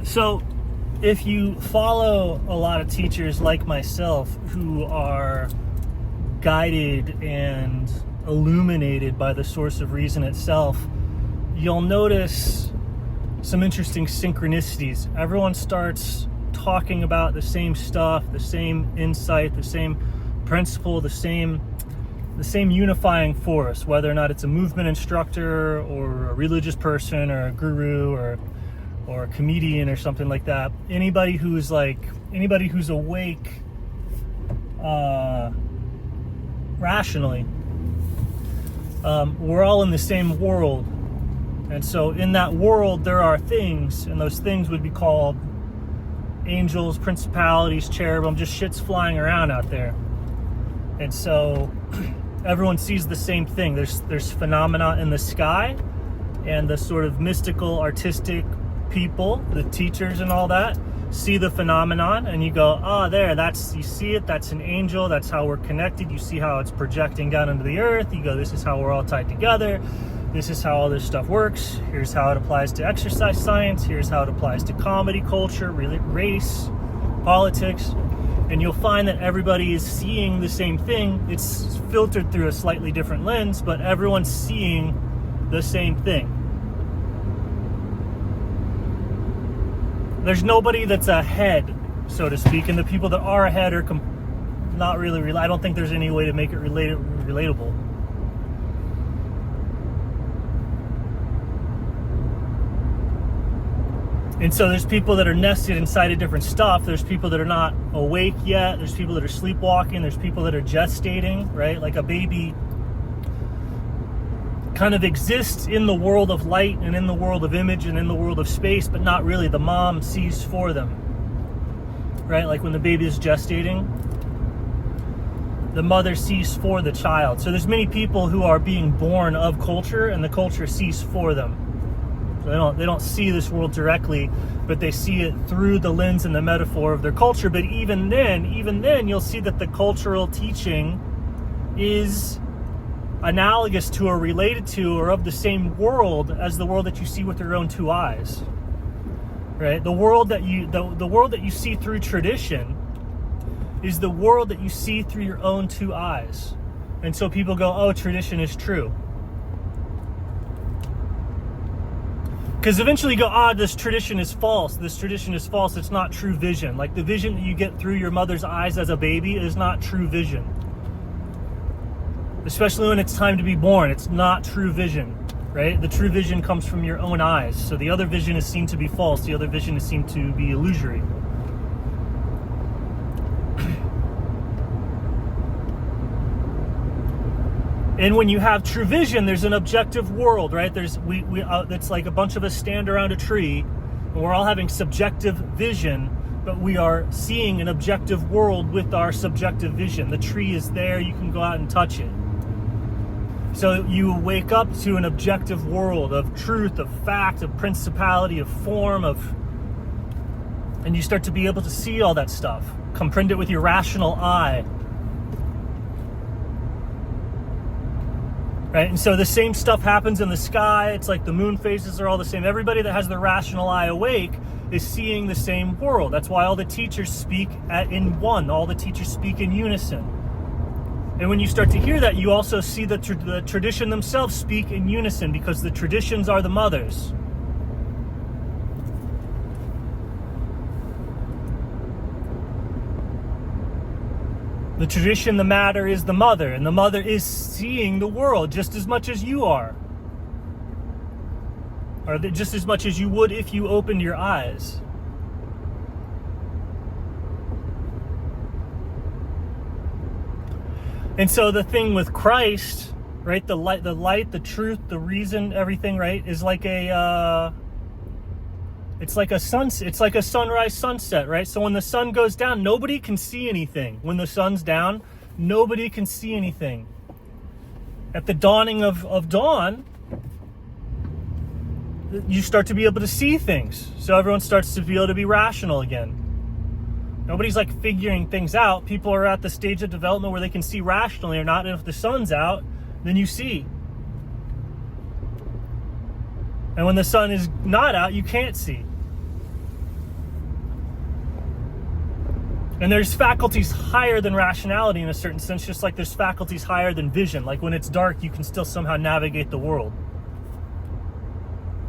So if you follow a lot of teachers like myself who are guided and illuminated by the source of reason itself, you'll notice some interesting synchronicities. Everyone starts talking about the same stuff, the same insight, the same principle, the same unifying force, whether or not it's a movement instructor or a religious person or a guru or a comedian or something like that. Anybody who's awake rationally, we're all in the same world. And so in that world there are things, and those things would be called angels, principalities, cherubim, just shit's flying around out there. And so everyone sees the same thing. There's phenomena in the sky, and the sort of mystical, artistic people, the teachers and all that, see the phenomenon, and you go, you see it, that's an angel, that's how we're connected. You see how it's projecting down into the earth. You go, this is how we're all tied together. This is how all this stuff works. Here's how it applies to exercise science. Here's how it applies to comedy, culture, race, politics. And you'll find that everybody is seeing the same thing. It's filtered through a slightly different lens, but everyone's seeing the same thing. There's nobody that's ahead, so to speak, and the people that are ahead are not really I don't think there's any way to make it relatable. And so there's people that are nested inside of different stuff. There's people that are not awake yet. There's people that are sleepwalking. There's people that are gestating, right? Like a baby kind of exists in the world of light and in the world of image and in the world of space, but not really. The mom sees for them, right? Like when the baby is gestating, the mother sees for the child. So there's many people who are being born of culture, and the culture sees for them. So they don't see this world directly, but they see it through the lens and the metaphor of their culture. But even then, you'll see that the cultural teaching is analogous to or related to or of the same world as the world that you see with your own two eyes, right? The world that you see through tradition is the world that you see through your own two eyes. And so people go, oh, tradition is true. Because eventually you go, this tradition is false. This tradition is false. It's not true vision. Like the vision that you get through your mother's eyes as a baby is not true vision. Especially when it's time to be born. It's not true vision, right? The true vision comes from your own eyes. So the other vision is seen to be false. The other vision is seen to be illusory. And when you have true vision, there's an objective world, right? It's like a bunch of us stand around a tree, and we're all having subjective vision, but we are seeing an objective world with our subjective vision. The tree is there, you can go out and touch it. So you wake up to an objective world of truth, of fact, of principality, of form, and you start to be able to see all that stuff, comprehend it with your rational eye. Right? And so the same stuff happens in the sky. It's like the moon phases are all the same. Everybody that has the rational eye awake is seeing the same world. That's why all the teachers speak in one. All the teachers speak in unison. And when you start to hear that, you also see the tradition themselves speak in unison, because the traditions are the mothers. The tradition, the matter, is the mother, and the mother is seeing the world just as much as you are. Or just as much as you would if you opened your eyes. And so the thing with Christ, right, the light, the truth, the reason, everything, right, is like it's like a sunrise, sunset, right? So when the sun goes down, nobody can see anything. When the sun's down, nobody can see anything. At the dawning of dawn, you start to be able to see things. So everyone starts to be able to be rational again. Nobody's like figuring things out. People are at the stage of development where they can see rationally or not. And if the sun's out, then you see. And when the sun is not out, you can't see. And there's faculties higher than rationality in a certain sense, just like there's faculties higher than vision. Like when it's dark, you can still somehow navigate the world.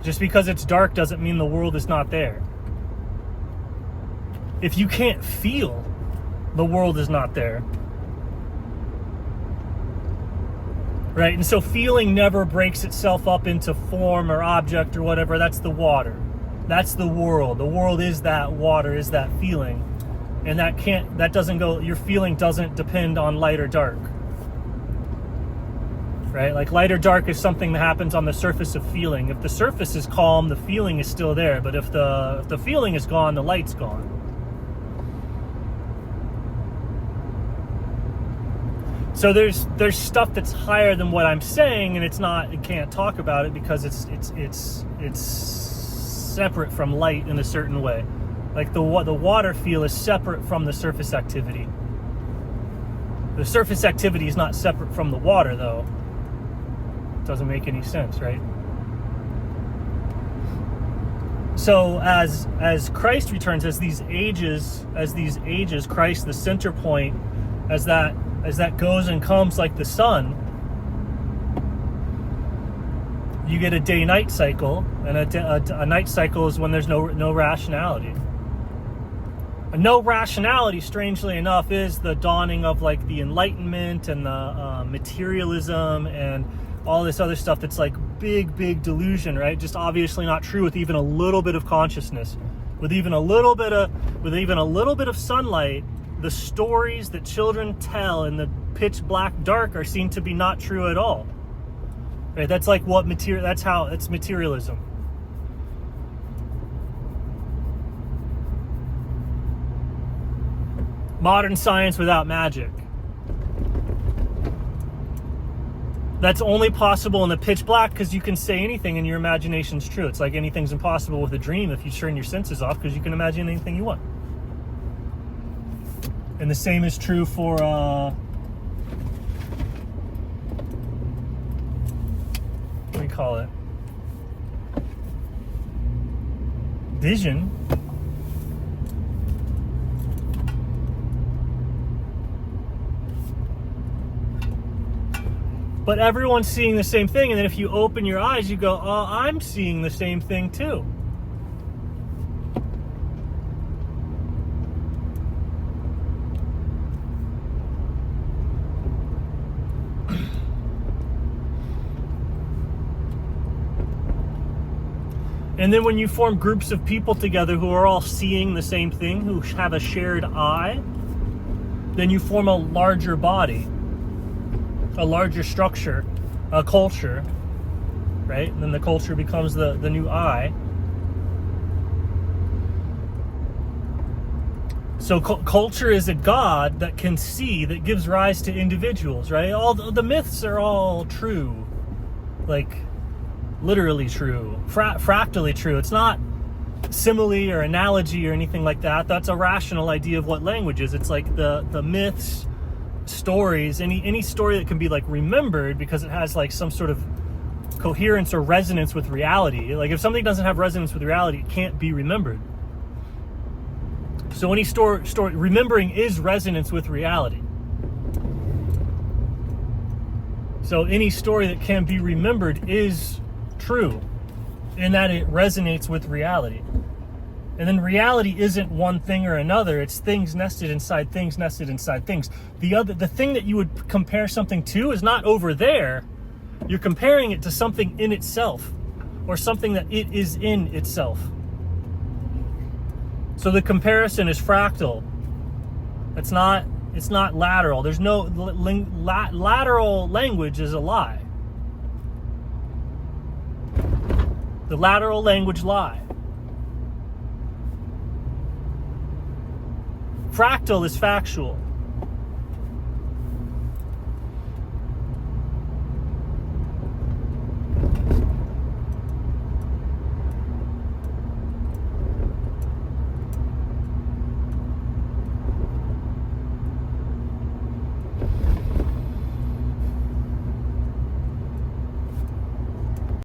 Just because it's dark doesn't mean the world is not there. If you can't feel, the world is not there. Right? And so feeling never breaks itself up into form or object or whatever. That's the water. That's the world. The world is that water, is that feeling. And that doesn't go, your feeling doesn't depend on light or dark. Right? Like light or dark is something that happens on the surface of feeling. If the surface is calm, the feeling is still there. But if the feeling is gone, the light's gone. So there's stuff that's higher than what I'm saying, and it can't talk about it because it's separate from light in a certain way. Like the water feel is separate from the surface activity. The surface activity is not separate from the water, though. It doesn't make any sense, right? So as Christ returns, as these ages, Christ, the center point, as that goes and comes like the sun, you get a day-night cycle, and a night cycle is when there's no rationality. No rationality, strangely enough, is the dawning of like the Enlightenment and the materialism and all this other stuff that's like big delusion, right? Just obviously not true with even a little bit of consciousness, with even a little bit of sunlight. The stories that children tell in the pitch black dark are seen to be not true at all. Right? That's like that's how it's materialism. Modern science without magic. That's only possible in the pitch black because you can say anything and your imagination's true. It's like anything's impossible with a dream if you turn your senses off because you can imagine anything you want. And the same is true for what do you call it? Vision. But everyone's seeing the same thing, and then if you open your eyes, you go, oh, I'm seeing the same thing too. And then when you form groups of people together who are all seeing the same thing, who have a shared eye, then you form a larger body, a larger structure, a culture, right? And then the culture becomes the new I. So culture is a God that can see, that gives rise to individuals, right? All the myths are all true, like literally true, fractally true. It's not simile or analogy or anything like that. That's a rational idea of what language is. It's like the myths, stories, any story that can be like remembered because it has like some sort of coherence or resonance with reality. Like if something doesn't have resonance with reality, it can't be remembered. So any story remembering is resonance with reality. So any story that can be remembered is true in that it resonates with reality. And then reality isn't one thing or another. It's things nested inside things, nested inside things. The thing that you would compare something to is not over there. You're comparing it to something in itself, or something that it is in itself. So the comparison is fractal. It's not lateral. There's no lateral language is a lie. The lateral language lie. Fractal is factual.